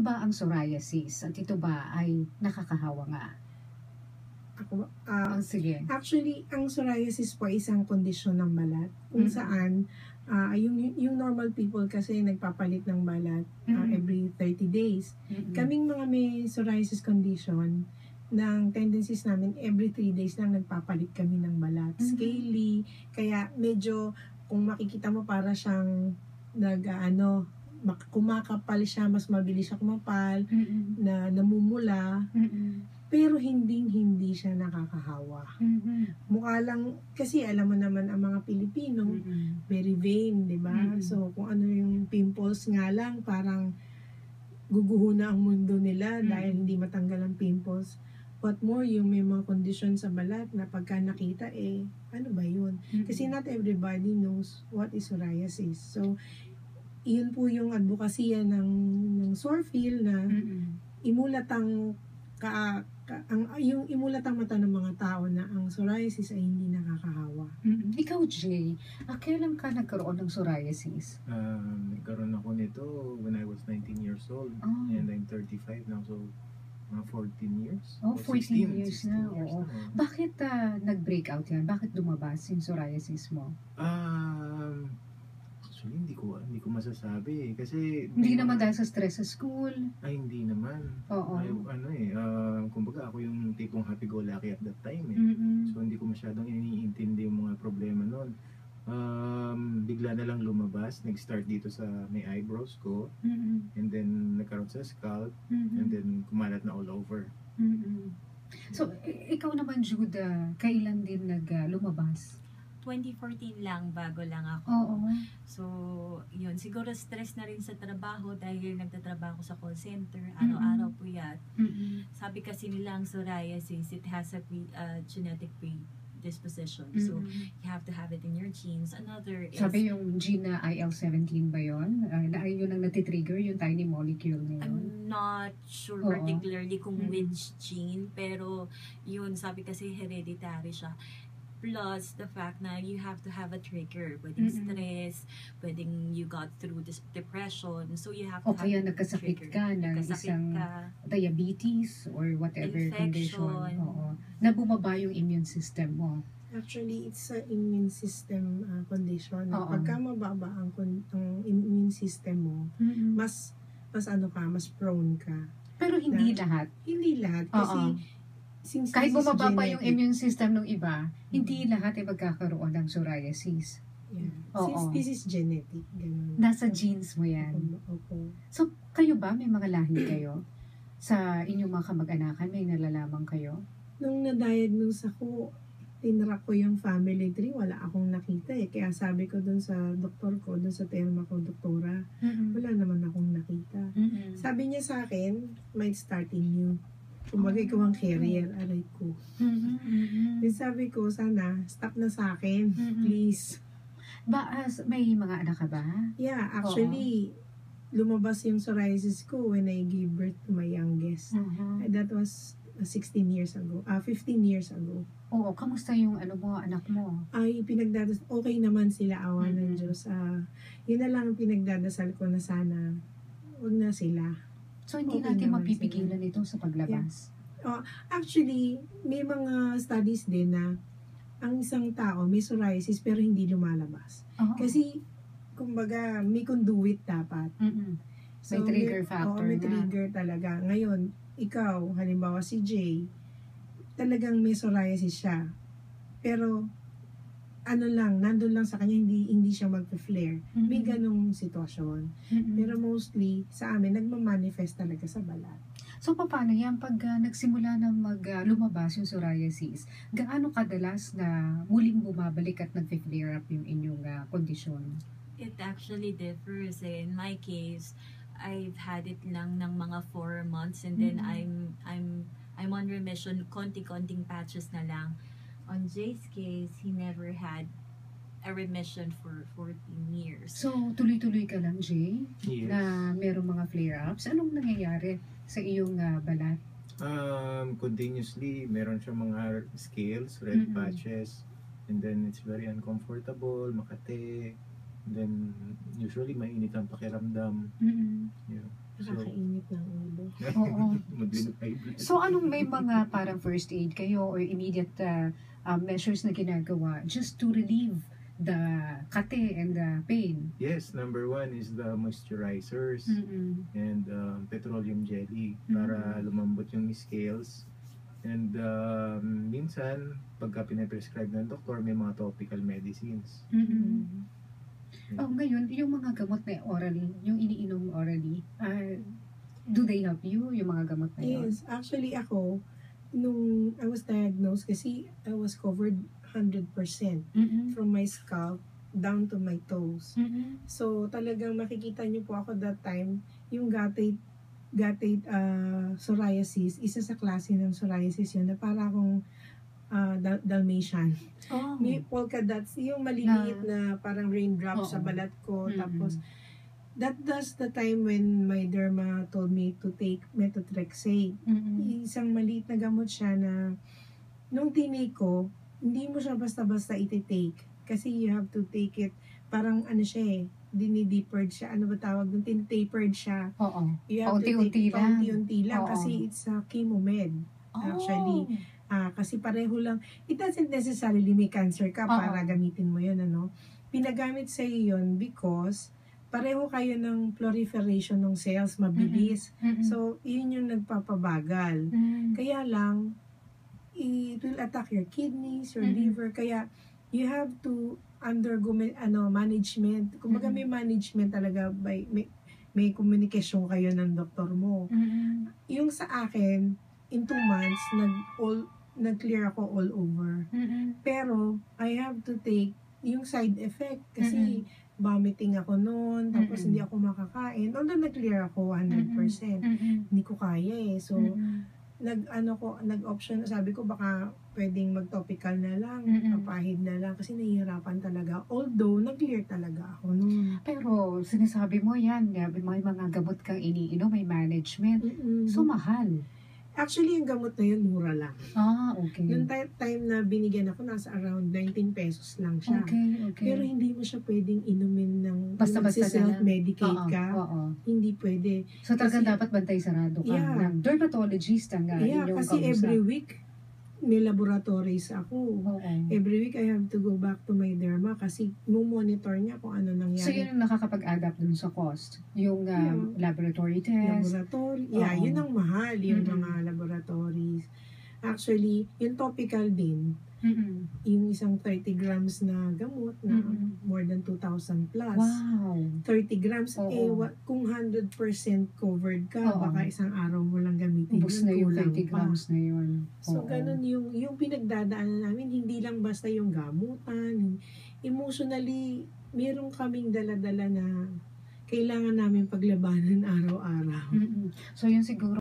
ba ang psoriasis? At ito ba ay nakakahawa nga? Sige. Actually, ang psoriasis po ay isang kondisyon ng balat kung saan yung normal people kasi nagpapalit ng balat every 30 days. Kaming mga may psoriasis condition, ng tendencies namin, every 3 days lang nagpapalit kami ng balat. Scaly, kaya medyo, kung makikita mo para siyang kumakapal siya, mas mabilis siya kumapal, na namumula, pero hindi siya nakakahawa. Mukha lang, kasi alam mo naman ang mga Pilipino, very vain, di ba? So, kung ano yung pimples nga lang, parang guguho na ang mundo nila dahil hindi matanggal ang pimples. What more, yung may mga condition sa balat na pagka nakita, ano ba yun? Kasi not everybody knows what is psoriasis. So, yun po yung advokasya ng Sorfil na imulat ang mata ng mga tao na ang psoriasis ay hindi nakakahawa. Ikaw, Jay, kailan ka nagkaroon ng psoriasis? Nagkaroon ako nito when I was 19 years old. And I'm 35 now, so mga 14 years. 14 years na. Oo. Bakit nag-break out yan? Bakit lumabas yung psoriasis mo? Actually, hindi ko masasabi kasi hindi naman dahil sa stress sa school. Ay, hindi naman. Oo. Kumbaga ako yung tipong happy-go-lucky at that time So hindi ko masyadong iniintindi yung mga problema noon. Bigla na lang lumabas, nag-start dito sa may eyebrows ko, and then nagkaroon sa scalp, and then kumalat na all over. So, ikaw naman, Jude, kailan din lumabas? 2014 lang, bago lang ako. So, yun. Siguro stress na rin sa trabaho dahil nagtatrabaho sa call center. Araw-araw po yan. Sabi kasi nila ang psoriasis, it has a genetic predisposition. So, you have to have it in your genes. Another is... Sabi yung gene na IL-17 ba yun? Yun ang natitrigger, yung tiny molecule na yun? I'm not sure particularly kung which gene, pero yun, sabi kasi hereditary siya. Plus, the fact na you have to have a trigger. Pwedeng stress, pwedeng you got through this depression. So, you have to have kaya nagkasakit ka ng isang diabetes or whatever infection. Condition. Na bumaba yung immune system mo. Actually, it's an immune system condition. Pagka mababa ang immune system mo, mas prone ka. Pero hindi lahat. Hindi lahat. Kasi, kahit bumaba pa yung immune system ng iba, hindi lahat ay magkakaroon ng psoriasis. Yeah. Since this is genetic. Ganun. Nasa genes mo yan. So, kayo ba? May mga lahi kayo? Sa inyong mga kamag-anakan, may nalalaman kayo? Nung na-diagnose ako, tinrack ko yung family tree, wala akong nakita Kaya sabi ko dun sa doktor ko, dun sa terma ko, doktora, wala naman akong nakita. Sabi niya sa akin, might start in you. Kumbaga ikaw ang carrier, aray ko. Then sabi ko, sana, stop na sa akin, please. May mga anak ka ba? Yeah, actually, lumabas yung psoriasis ko when I gave birth to my youngest. That was 16 years ago, 15 years ago. Kamusta yung anak mo? Ay, okay naman sila, awa ng Diyos. Yun na lang pinagdadasal ko na sana, huwag na sila. So, hindi natin mapipigilan ito sa paglabas? Yeah. Actually, may mga studies din na ang isang tao may psoriasis pero hindi lumalabas. Kasi, kumbaga, may conduit dapat. So, may trigger factor may trigger talaga. Ngayon, ikaw, halimbawa si Jay, talagang may psoriasis siya. Pero, nandun lang sa kanya, hindi siya mag-flare. May ganong sitwasyon. Pero mostly, sa amin, nagmamanifest talaga sa balat. So, paano yan? Pag nagsimula na lumabas yung psoriasis, gaano kadalas na muling bumabalik at nag-flare up yung inyong kondisyon? It actually differs. In my case, I've had it lang ng mga 4 months and then I'm on remission, konting-konting patches na lang. On Jay's case, he never had a remission for 14 years. So, tuloy-tuloy ka lang, Jay? Yes. Na merong mga flare-ups? Anong nangyayari sa iyong balat? Continuously, meron siya mga scales, red patches, and then it's very uncomfortable, makate, and then usually mainit ang pakiramdam. Yeah. Nakakainit ng ulo. Oo. Madilim ay blood. So, anong may mga parang first aid kayo or immediate measures na ginagawa just to relieve the kate and the pain? Yes, number one is the moisturizers and petroleum jelly para lumambot yung scales. And minsan, pagka pinaprescribe ng doktor, may mga topical medicines. Oh, ngayon, yung mga gamot na orally, yung iniinom orally, do they help you, yung mga gamot na yun? Yes, actually ako, nung I was diagnosed, kasi I was covered 100% from my scalp down to my toes. So, talagang makikita niyo po ako that time, yung guttate psoriasis, isa sa klase ng psoriasis yun, na para akong Dalmatian. Oh. May polka dots, yung maliliit na parang raindrops sa balat ko. Tapos, that's the time when my derma told me to take methotrexate. Isang maliit na gamot siya na, nung tinake ko, hindi mo siya basta-basta iti-take. Kasi you have to take it, parang ano siya dinideepered siya. Ano ba tawag doon? Tinitapered siya. Oo. You have to take it paunti-unti lang. Kasi it's a chemomed. Actually. Kasi pareho lang. It doesn't necessarily may cancer ka para gamitin mo yun. Pinagamit sa iyo yun because pareho kayo ng proliferation ng cells, mabilis. So, yun yung nagpapabagal. Kaya lang, it will attack your kidneys, your liver. Kaya, you have to undergo management. Kumbaga may management talaga, may communication kayo ng doktor mo. Yung sa akin, in 2 months, nag-clear ako all over. Pero, I have to take yung side effect kasi vomiting ako noon, tapos hindi ako makakain. Although nag-clear ako 100%, hindi ko kaya So, nag-option, sabi ko baka pwedeng mag-topical na lang, papahid na lang, kasi nahihirapan talaga. Although, nag-clear talaga ako noon. Pero, sinasabi mo yan, may mga gamot kang iniinom, may management. So, mahal. Actually, yung gamot na yun, mura lang. Okay. Yung time na binigyan ako, nasa around 19 pesos lang siya. Okay. Pero hindi mo siya pwedeng inumin ng Basta-basta self-medicate ka. Hindi pwede. So talagang dapat bantay sarado ka ng dermatologist ang inyong kasi kausap. every week, may laboratories ako. Every week, I have to go back to my derma kasi monitor niya kung ano nangyari. So, yun ang nakakapag-adapt dun sa cost? Yung laboratory test? Laboratory. Yun ang mahal, yung mga laboratories. Actually, yung topical din, yung isang 30 grams na gamot na more than 2,000 plus. Wow! 30 grams, kung 100% covered ka, baka isang araw mo lang gamitin. Ubus na yung 30 grams na yun. So, ganun yung pinagdadaanan namin, hindi lang basta yung gamutan. Emotionally, meron kaming dala-dala na kailangan namin paglabanan araw-araw. So, yun siguro